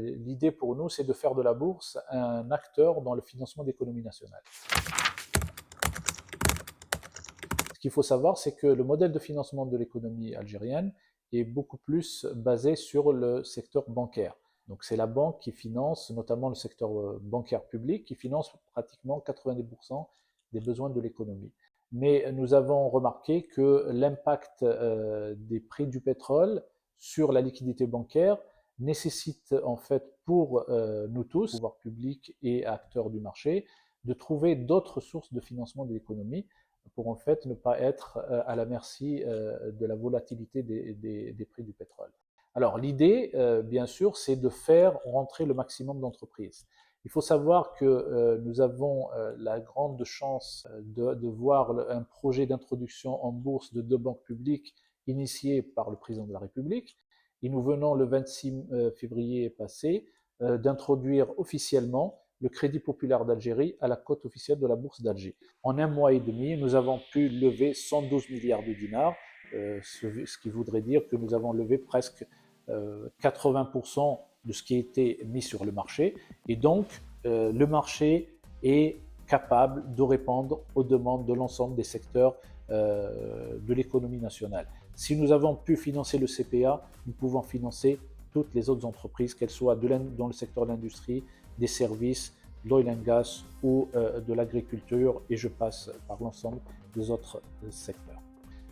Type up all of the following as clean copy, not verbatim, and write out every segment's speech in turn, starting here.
L'idée pour nous, c'est de faire de la bourse un acteur dans le financement de l'économie nationale. Ce qu'il faut savoir, c'est que le modèle de financement de l'économie algérienne est beaucoup plus basé sur le secteur bancaire. Donc c'est la banque qui finance, notamment le secteur bancaire public, qui finance pratiquement 90% des besoins de l'économie. Mais nous avons remarqué que l'impact des prix du pétrole sur la liquidité bancaire nécessite en fait pour nous tous, pouvoirs publics et acteurs du marché, de trouver d'autres sources de financement de l'économie pour en fait ne pas être à la merci de la volatilité des prix du pétrole. Alors l'idée, bien sûr, c'est de faire rentrer le maximum d'entreprises. Il faut savoir que nous avons la grande chance de voir un projet d'introduction en bourse de 2 banques publiques initié par le président de la République. Et nous venons le 26 février passé d'introduire officiellement le Crédit populaire d'Algérie à la cote officielle de la bourse d'Alger. En 1 mois et demi, nous avons pu lever 112 milliards de dinars, ce qui voudrait dire que nous avons levé presque 80% de ce qui a été mis sur le marché. Et donc, le marché est capable de répondre aux demandes de l'ensemble des secteurs de l'économie nationale. Si nous avons pu financer le CPA, nous pouvons financer toutes les autres entreprises, qu'elles soient dans le secteur de l'industrie, des services, de l'oil and gas ou de l'agriculture, et je passe par l'ensemble des autres secteurs.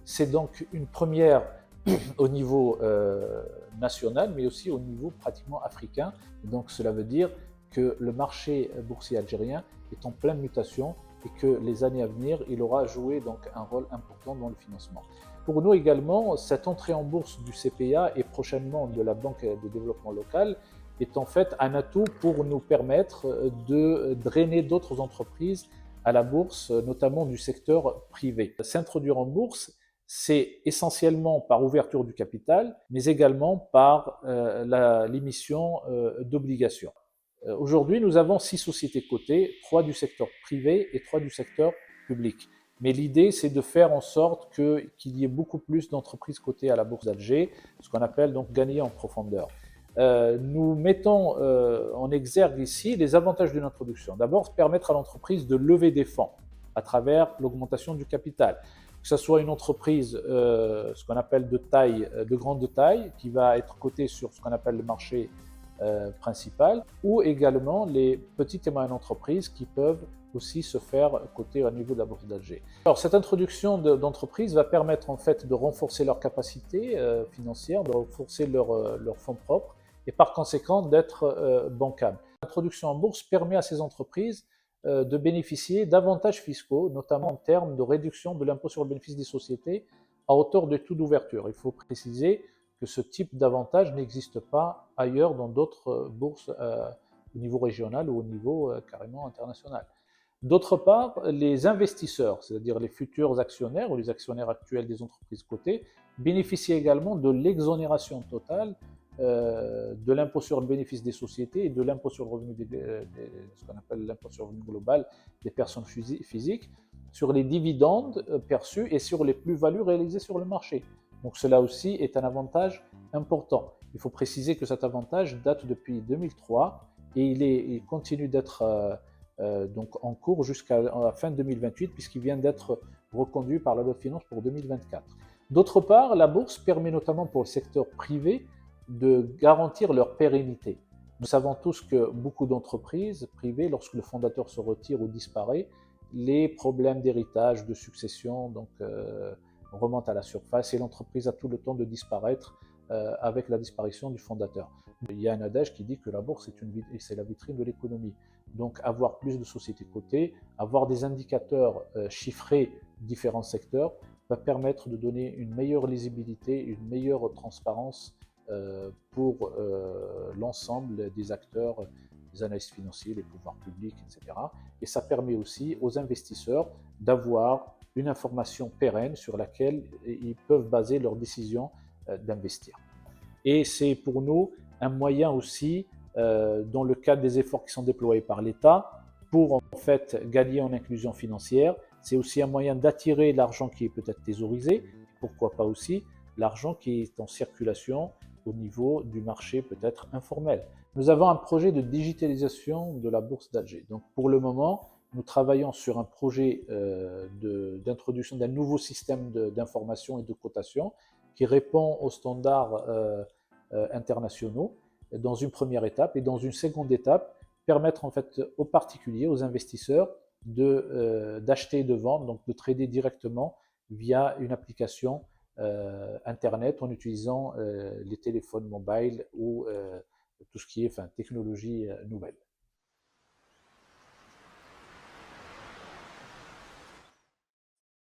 C'est donc une première au niveau national, mais aussi au niveau pratiquement africain. Donc cela veut dire que le marché boursier algérien est en pleine mutation et que les années à venir, il aura joué donc un rôle important dans le financement. Pour nous également, cette entrée en bourse du CPA et prochainement de la Banque de développement local est en fait un atout pour nous permettre de drainer d'autres entreprises à la bourse, notamment du secteur privé. S'introduire en bourse, c'est essentiellement par ouverture du capital, mais également par l'émission d'obligations. Aujourd'hui, nous avons 6 sociétés cotées, 3 du secteur privé et 3 du secteur public. Mais l'idée, c'est de faire en sorte qu'il y ait beaucoup plus d'entreprises cotées à la bourse d'Alger, ce qu'on appelle donc gagner en profondeur. Nous mettons en exergue ici les avantages d'une introduction. D'abord, permettre à l'entreprise de lever des fonds à travers l'augmentation du capital. Que ce soit une entreprise, ce qu'on appelle de grande taille, qui va être cotée sur ce qu'on appelle le marché principal, ou également les petites et moyennes entreprises qui peuvent aussi se faire coter au niveau de la bourse d'Alger. Alors cette introduction d'entreprises va permettre en fait de renforcer leur capacité financière, de renforcer leurs fonds propres et par conséquent d'être bancables. L'introduction en bourse permet à ces entreprises de bénéficier d'avantages fiscaux, notamment en termes de réduction de l'impôt sur le bénéfice des sociétés à hauteur de taux d'ouverture. Il faut préciser que ce type d'avantage n'existe pas ailleurs dans d'autres bourses au niveau régional ou au niveau carrément international. D'autre part, les investisseurs, c'est-à-dire les futurs actionnaires ou les actionnaires actuels des entreprises cotées, bénéficient également de l'exonération totale de l'impôt sur le bénéfice des sociétés et de l'impôt sur le revenu, ce qu'on appelle l'impôt sur le revenu global des personnes physiques, sur les dividendes perçus et sur les plus-values réalisées sur le marché. Donc cela aussi est un avantage important. Il faut préciser que cet avantage date depuis 2003 et il continue d'être donc en cours jusqu'à la fin 2028 puisqu'il vient d'être reconduit par la loi de finances pour 2024. D'autre part, la bourse permet notamment pour le secteur privé de garantir leur pérennité. Nous savons tous que beaucoup d'entreprises privées, lorsque le fondateur se retire ou disparaît, les problèmes d'héritage, de succession remontent à la surface et l'entreprise a tout le temps de disparaître avec la disparition du fondateur. Il y a un adage qui dit que la bourse c'est la vitrine de l'économie. Donc avoir plus de sociétés cotées, avoir des indicateurs chiffrés différents secteurs va permettre de donner une meilleure lisibilité, une meilleure transparence pour l'ensemble des acteurs, les analystes financiers, les pouvoirs publics, etc. Et ça permet aussi aux investisseurs d'avoir une information pérenne sur laquelle ils peuvent baser leurs décisions d'investir. Et c'est pour nous un moyen aussi, dans le cadre des efforts qui sont déployés par l'État, pour en fait gagner en inclusion financière. C'est aussi un moyen d'attirer l'argent qui est peut-être thésaurisé, pourquoi pas aussi l'argent qui est en circulation au niveau du marché peut-être informel. Nous avons un projet de digitalisation de la bourse d'Alger. Donc pour le moment, nous travaillons sur un projet d'introduction d'un nouveau système d'information et de cotation qui répond aux standards internationaux dans une première étape, et dans une seconde étape, permettre en fait aux particuliers, aux investisseurs d'acheter et de vendre, donc de trader directement via une application Internet en utilisant les téléphones mobiles ou tout ce qui est technologie nouvelle.